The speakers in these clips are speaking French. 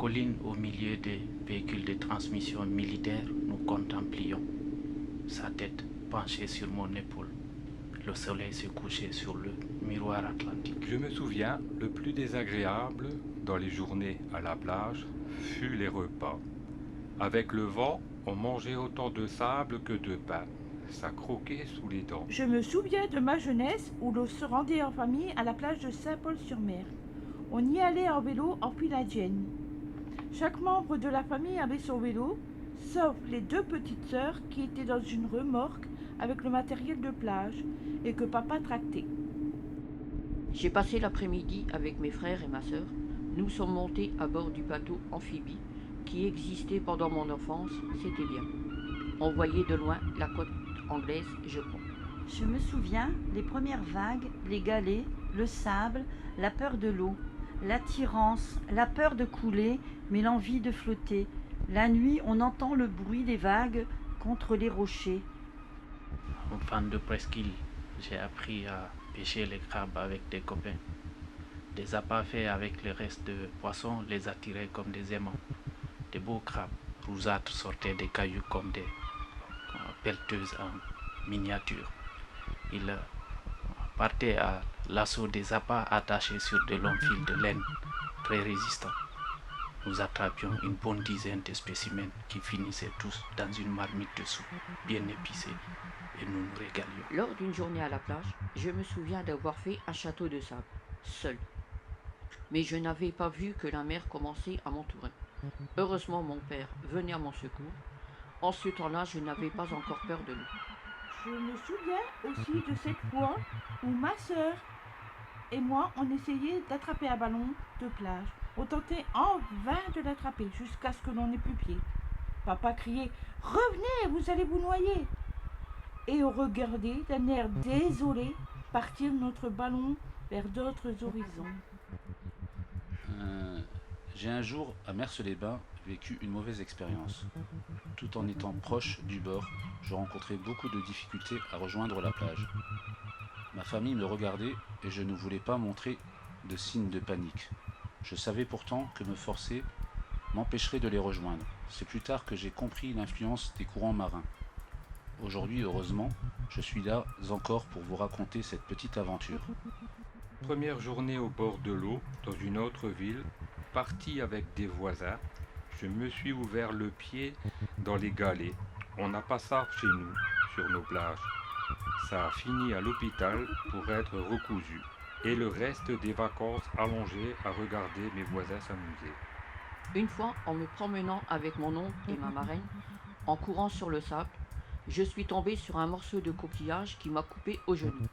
colline, au milieu des véhicules de transmission militaire, nous contemplions. Sa tête penchée sur mon épaule. Le soleil se couchait sur le miroir atlantique. Je me souviens, le plus désagréable dans les journées à la plage fut les repas. Avec le vent, on mangeait autant de sable que de pain. Ça croquait sous les dents. Je me souviens de ma jeunesse où l'on se rendait en famille à la plage de Saint-Paul-sur-Mer. On y allait en vélo en pluie indienne. Chaque membre de la famille avait son vélo, sauf les deux petites sœurs qui étaient dans une remorque avec le matériel de plage et que papa tractait. J'ai passé l'après-midi avec mes frères et ma sœur. Nous sommes montés à bord du bateau amphibie qui existait pendant mon enfance, c'était bien. On voyait de loin la côte anglaise, je crois. Je me souviens des premières vagues, les galets, le sable, la peur de l'eau, l'attirance, la peur de couler, mais l'envie de flotter. La nuit, on entend le bruit des vagues contre les rochers. Enfant de presqu'île, j'ai appris à pêcher les crabes avec des copains. Des appâts faits avec le reste de poissons les attiraient comme des aimants. Des beaux crabes rougeâtres sortaient des cailloux comme des pelleteuses en miniature. Ils partaient à l'assaut des appâts attachés sur de longs fils de laine très résistants. Nous attrapions une bonne dizaine de spécimens qui finissaient tous dans une marmite de soupe bien épicée et nous nous régalions. Lors d'une journée à la plage, je me souviens d'avoir fait un château de sable, seul. Mais je n'avais pas vu que la mer commençait à m'entourer. Heureusement, mon père venait à mon secours. En ce temps-là, je n'avais pas encore peur de l'eau. Je me souviens aussi de cette fois où ma sœur et moi, on essayait d'attraper un ballon de plage. On tentait en vain de l'attraper jusqu'à ce que l'on n'ait plus pied. Papa criait « Revenez, vous allez vous noyer !» Et on regardait d'un air désolé partir notre ballon vers d'autres horizons. J'ai un jour, à Mers-les-Bains, vécu une mauvaise expérience. Tout en étant proche du bord, je rencontrais beaucoup de difficultés à rejoindre la plage. Ma famille me regardait et je ne voulais pas montrer de signes de panique. Je savais pourtant que me forcer m'empêcherait de les rejoindre. C'est plus tard que j'ai compris l'influence des courants marins. Aujourd'hui, heureusement, je suis là encore pour vous raconter cette petite aventure. Première journée au bord de l'eau, dans une autre ville, parti avec des voisins, je me suis ouvert le pied dans les galets. On n'a pas ça chez nous, sur nos plages. Ça a fini à l'hôpital pour être recousu. Et le reste des vacances allongées à regarder mes voisins s'amuser. Une fois, en me promenant avec mon oncle et ma marraine, en courant sur le sable, je suis tombé sur un morceau de coquillage qui m'a coupé au genou.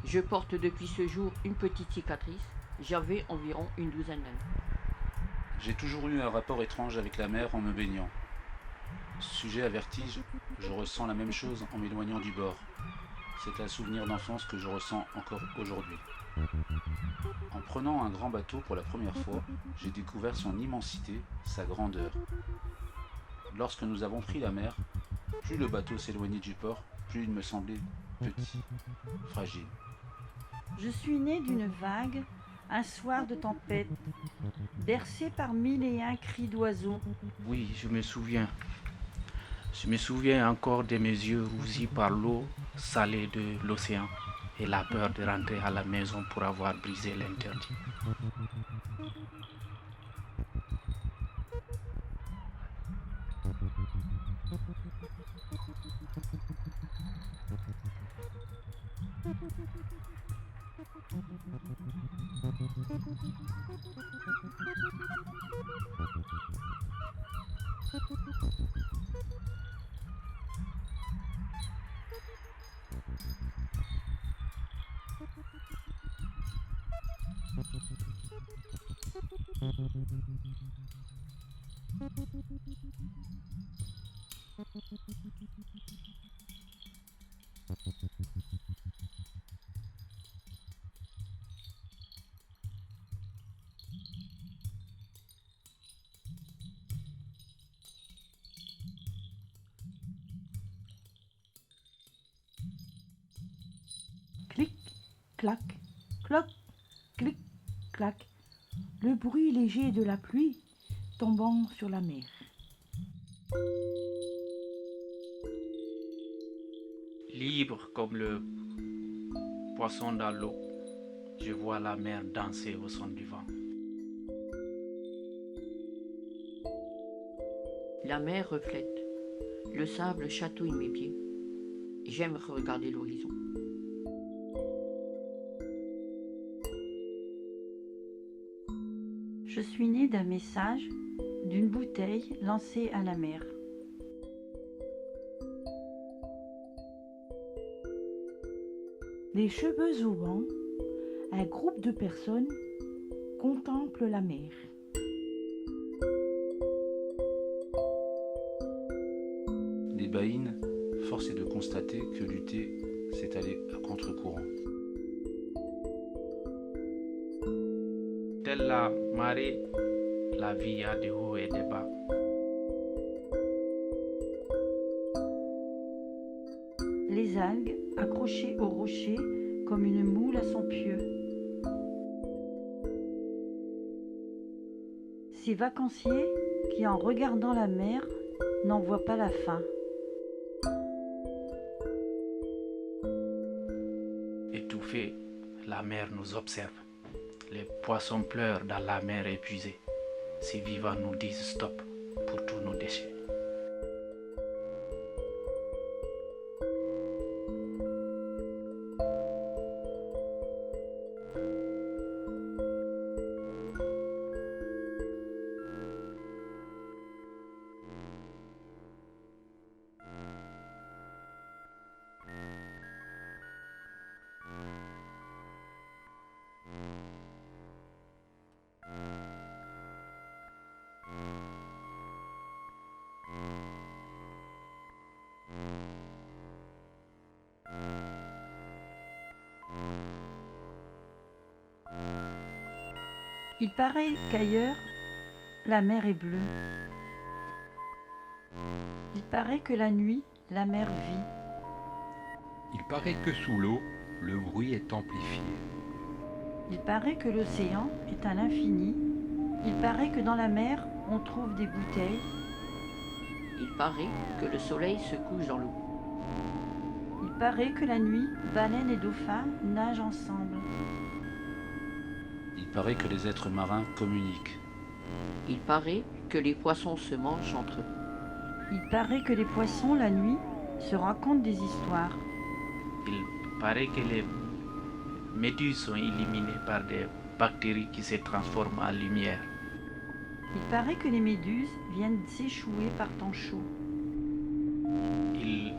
Je porte depuis ce jour une petite cicatrice. J'avais environ une douzaine d'années. J'ai toujours eu un rapport étrange avec la mer en me baignant. Sujet à vertige, je ressens la même chose en m'éloignant du bord. C'est un souvenir d'enfance que je ressens encore aujourd'hui. En prenant un grand bateau pour la première fois, j'ai découvert son immensité, sa grandeur. Lorsque nous avons pris la mer, plus le bateau s'éloignait du port, plus il me semblait petit, fragile. Je suis née d'une vague, un soir de tempête, bercée par mille et un cris d'oiseaux. Oui, je me souviens. Je me souviens encore de mes yeux rougis par l'eau salée de l'océan et la peur de rentrer à la maison pour avoir brisé l'interdit. Clic, clac, cloc, clic, clac. Le bruit léger de la pluie tombant sur la mer. Libre comme le poisson dans l'eau, je vois la mer danser au son du vent. La mer reflète. Le sable chatouille mes pieds. J'aime regarder l'horizon. Je suis née d'un message, d'une bouteille lancée à la mer. Les cheveux au vent, un groupe de personnes contemple la mer. Les baïnes, force est de constater que lutter, c'est aller à contre-courant. Telle la marée, la vie a des hauts et des bas. Les algues accrochées au rocher comme une moule à son pieu. Ces vacanciers qui, en regardant la mer, n'en voient pas la fin. Étouffée, la mer nous observe. Les poissons pleurent dans la mer épuisée. Ces vivants nous disent stop pour tous nos déchets. Il paraît qu'ailleurs, la mer est bleue. Il paraît que la nuit, la mer vit. Il paraît que sous l'eau, le bruit est amplifié. Il paraît que l'océan est à l'infini. Il paraît que dans la mer, on trouve des bouteilles. Il paraît que le soleil se couche dans l'eau. Il paraît que la nuit, baleines et dauphins nagent ensemble. Il paraît que les êtres marins communiquent. Il paraît que les poissons se mangent entre eux. Il paraît que les poissons, la nuit, se racontent des histoires. Il paraît que les méduses sont éliminées par des bactéries qui se transforment en lumière. Il paraît que les méduses viennent s'échouer par temps chaud. Il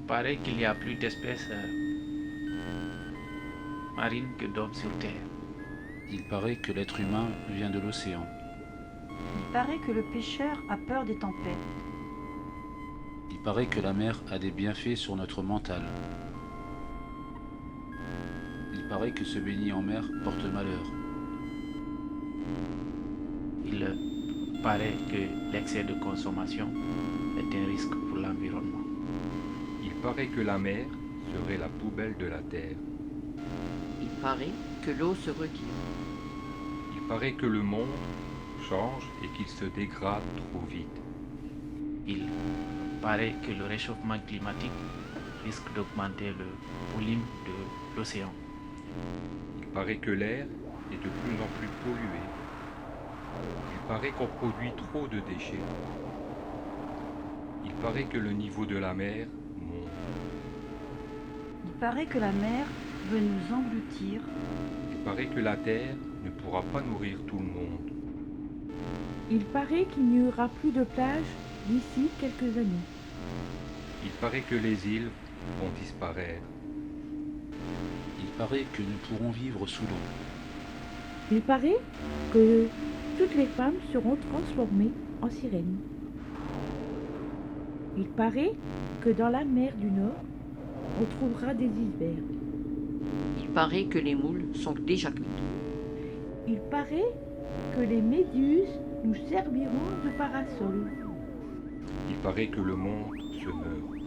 paraît qu'il y a plus d'espèces marines que d'hommes sur Terre. Il paraît que l'être humain vient de l'océan. Il paraît que le pêcheur a peur des tempêtes. Il paraît que la mer a des bienfaits sur notre mental. Il paraît que se baigner en mer porte malheur. Il paraît que l'excès de consommation est un risque pour l'environnement. Il paraît que la mer serait la poubelle de la terre. Il paraît que l'eau se retire. Il paraît que le monde change et qu'il se dégrade trop vite. Il paraît que le réchauffement climatique risque d'augmenter le volume de l'océan. Il paraît que l'air est de plus en plus pollué. Il paraît qu'on produit trop de déchets. Il paraît que le niveau de la mer monte. Il paraît que la mer veut nous engloutir. Il paraît que la terre ne pourra pas nourrir tout le monde. Il paraît qu'il n'y aura plus de plage d'ici quelques années. Il paraît que les îles vont disparaître. Il paraît que nous pourrons vivre sous l'eau. Il paraît que toutes les femmes seront transformées en sirènes. Il paraît que dans la mer du Nord, on trouvera des icebergs. Il paraît que les moules sont déjà cuites. Il paraît que les méduses nous serviront de parasol. Il paraît que le monde se meurt.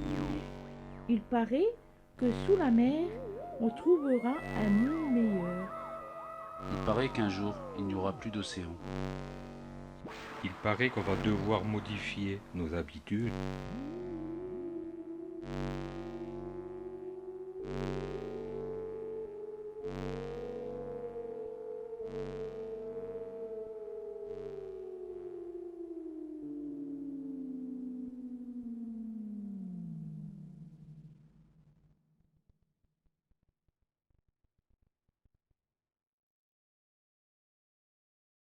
Il paraît que sous la mer, on trouvera un monde meilleur. Il paraît qu'un jour, il n'y aura plus d'océan. Il paraît qu'on va devoir modifier nos habitudes.